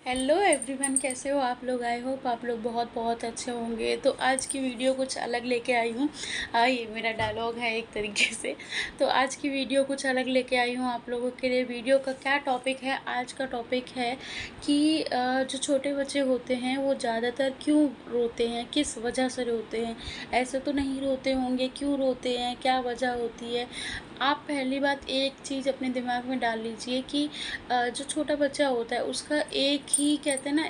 Hello everyone, कैसे हो आप लोग। आई होप आप लोग बहुत बहुत अच्छे होंगे। तो आज की वीडियो कुछ अलग लेके आई हूँ। ये मेरा डायलॉग है एक तरीके से। तो आज की वीडियो कुछ अलग लेके आई हूँ आप लोगों के लिए। वीडियो का क्या टॉपिक है? आज का टॉपिक है कि जो छोटे बच्चे होते हैं वो ज़्यादातर क्यों रोते हैं, किस वजह से रोते हैं। ऐसे तो नहीं रोते होंगे, क्यों रोते हैं, क्या वजह होती है। आप पहली बात एक चीज़ अपने दिमाग में डाल लीजिए कि जो छोटा बच्चा होता है उसका एक ही कहते हैं ना,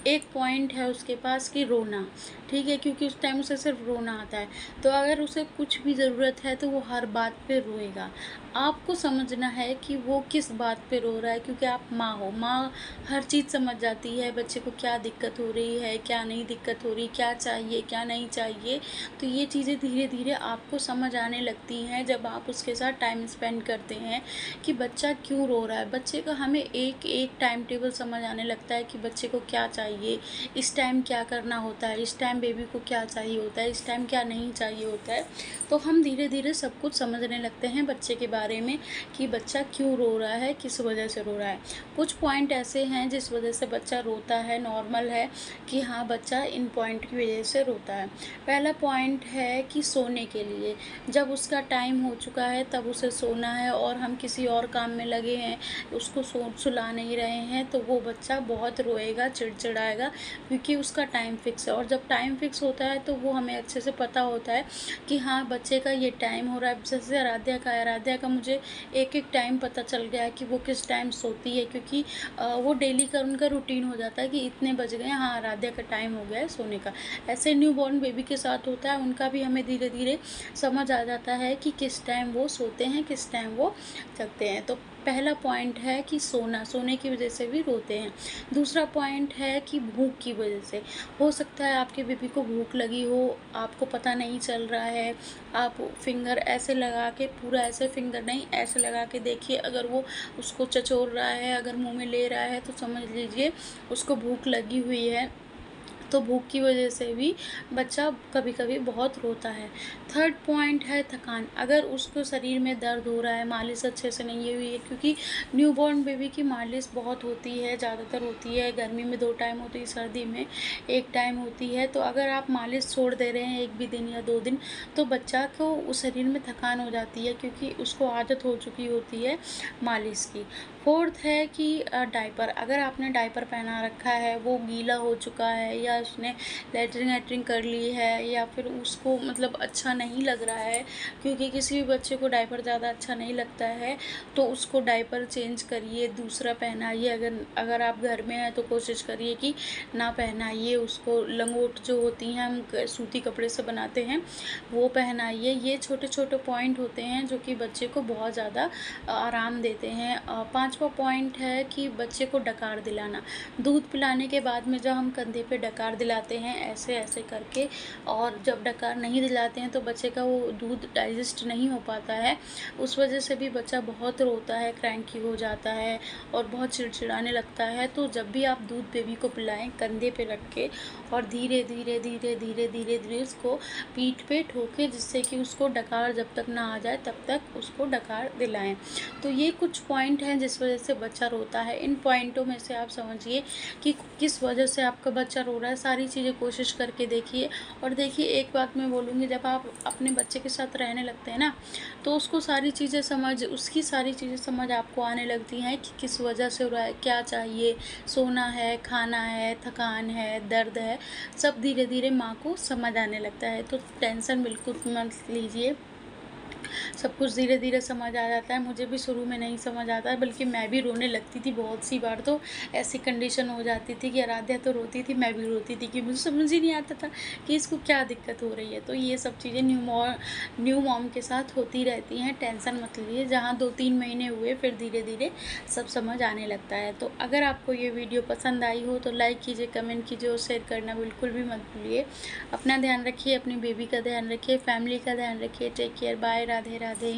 एक पॉइंट है उसके पास कि रोना। ठीक है, क्योंकि उस टाइम उसे सिर्फ रोना आता है। तो अगर उसे कुछ भी ज़रूरत है तो वो हर बात पे रोएगा। आपको समझना है कि वो किस बात पे रो रहा है, क्योंकि आप माँ हो। माँ हर चीज़ समझ जाती है बच्चे को, क्या दिक्कत हो रही है, क्या नहीं दिक्कत हो रही, क्या चाहिए क्या नहीं चाहिए। तो ये चीज़ें धीरे धीरे आपको समझ आने लगती हैं जब आप उसके साथ टाइम स्पेंड करते हैं कि बच्चा क्यों रो रहा है। बच्चे का हमें एक एक टाइम टेबल समझ आने लगता है कि बच्चे को क्या चाहिए, इस टाइम क्या करना होता है, इस टाइम बेबी को क्या चाहिए होता है, इस टाइम क्या नहीं चाहिए होता है। तो हम धीरे धीरे सब कुछ समझने लगते हैं बच्चे के बारे में कि बच्चा क्यों रो रहा है, किस वजह से रो रहा है। कुछ पॉइंट ऐसे हैं जिस वजह से बच्चा रोता है, नॉर्मल है कि हाँ बच्चा इन पॉइंट की वजह से रोता है। पहला पॉइंट है कि सोने के लिए। जब उसका टाइम हो चुका है तब उसे सोना है और हम किसी और काम में लगे हैं, उसको सुला नहीं रहे हैं, तो वो बच्चा बहुत रोएगा, चिड़चिड़ाएगा, क्योंकि उसका टाइम फिक्स है। और जब टाइम फिक्स होता है तो वो हमें अच्छे से पता होता है कि हाँ बच्चे का ये टाइम हो रहा है। जैसे आराध्या का मुझे एक एक टाइम पता चल गया है कि वो किस टाइम सोती है, क्योंकि वो डेली का उनका रूटीन हो जाता है कि इतने बज गए, हाँ आराध्या का टाइम हो गया है सोने का। ऐसे न्यू बॉर्न बेबी के साथ होता है, उनका भी हमें धीरे धीरे समझ आ जाता है कि किस टाइम वो सोते हैं, किस टाइम वो जगते हैं। तो पहला पॉइंट है कि सोने की वजह से भी रोते हैं। दूसरा पॉइंट है कि भूख की वजह से। हो सकता है आपके बेबी को भूख लगी हो, आपको पता नहीं चल रहा है। आप फिंगर ऐसे लगा के, पूरा ऐसे फिंगर नहीं, ऐसे लगा के देखिए, अगर वो उसको चचोर रहा है, अगर मुंह में ले रहा है, तो समझ लीजिए उसको भूख लगी हुई है। तो भूख की वजह से भी बच्चा कभी कभी बहुत रोता है। थर्ड पॉइंट है थकान। अगर उसको शरीर में दर्द हो रहा है, मालिश अच्छे से नहीं हुई है, क्योंकि न्यूबॉर्न बेबी की मालिश बहुत होती है, ज़्यादातर होती है। गर्मी में 2 टाइम होती है, सर्दी में 1 टाइम होती है। तो अगर आप मालिश छोड़ दे रहे हैं 1 भी दिन या 2 दिन, तो बच्चा को उस शरीर में थकान हो जाती है, क्योंकि उसको आदत हो चुकी होती है मालिश की। फोर्थ है कि डायपर। अगर आपने डायपर पहना रखा है, वो गीला हो चुका है, या उसने लेटरिंग वेटरिंग कर ली है, या फिर उसको मतलब अच्छा नहीं लग रहा है, क्योंकि किसी भी बच्चे को डायपर ज़्यादा अच्छा नहीं लगता है, तो उसको डायपर चेंज करिए, दूसरा पहनाइए। अगर आप घर में हैं तो कोशिश करिए कि ना पहनाइए उसको। लंगोट जो होती हैं, हम सूती कपड़े से बनाते हैं, वो पहनाइए। ये छोटे छोटे पॉइंट होते हैं जो कि बच्चे को बहुत ज़्यादा आराम देते हैं। पांचवा पॉइंट है कि बच्चे को डकार दिलाना। दूध पिलाने के बाद में जब हम कंधे पे डकार दिलाते हैं ऐसे ऐसे करके, और जब डकार नहीं दिलाते हैं तो बच्चे का वो दूध डाइजेस्ट नहीं हो पाता है, उस वजह से भी बच्चा बहुत रोता है, क्रैंकी हो जाता है और बहुत चिड़चिड़ाने लगता है। तो जब भी आप दूध बेबी को पिलाएं, कंधे पे रख के और धीरे धीरे धीरे धीरे धीरे धीरे उसको पीठ पे ठोके, जिससे कि उसको डकार जब तक ना आ जाए तब तक उसको डकार दिलाएं। तो ये कुछ पॉइंट हैं जिस वजह से बच्चा रोता है। इन पॉइंटों में से आप समझिए कि किस वजह से आपका बच्चा रो रहा है। सारी चीज़ें कोशिश करके देखिए। और देखिए, एक बात मैं बोलूँगी, जब आप अपने बच्चे के साथ रहने लगते हैं ना, तो उसकी सारी चीज़ें समझ आपको आने लगती हैं कि किस वजह से हो रहा है, क्या चाहिए, सोना है, खाना है, थकान है, दर्द है, सब धीरे धीरे माँ को समझ आने लगता है। तो टेंशन बिल्कुल मत लीजिए, सब कुछ धीरे धीरे समझ आ जाता है। मुझे भी शुरू में नहीं समझ आता है, बल्कि मैं भी रोने लगती थी बहुत सी बार। तो ऐसी कंडीशन हो जाती थी कि आराध्या तो रोती थी, मैं भी रोती थी, कि मुझे समझ ही नहीं आता था कि इसको क्या दिक्कत हो रही है। तो ये सब चीज़ें न्यू मॉम के साथ होती रहती हैं, टेंशन मत लीजिए। जहाँ 2-3 महीने हुए फिर धीरे धीरे सब समझ आने लगता है। तो अगर आपको ये वीडियो पसंद आई हो तो लाइक कीजिए, कमेंट कीजिए और शेयर करना बिल्कुल भी मत भूलिए। अपना ध्यान रखिए, अपनी बेबी का ध्यान रखिए, फैमिली का ध्यान रखिए। Take care, bye, Radhe Radhe.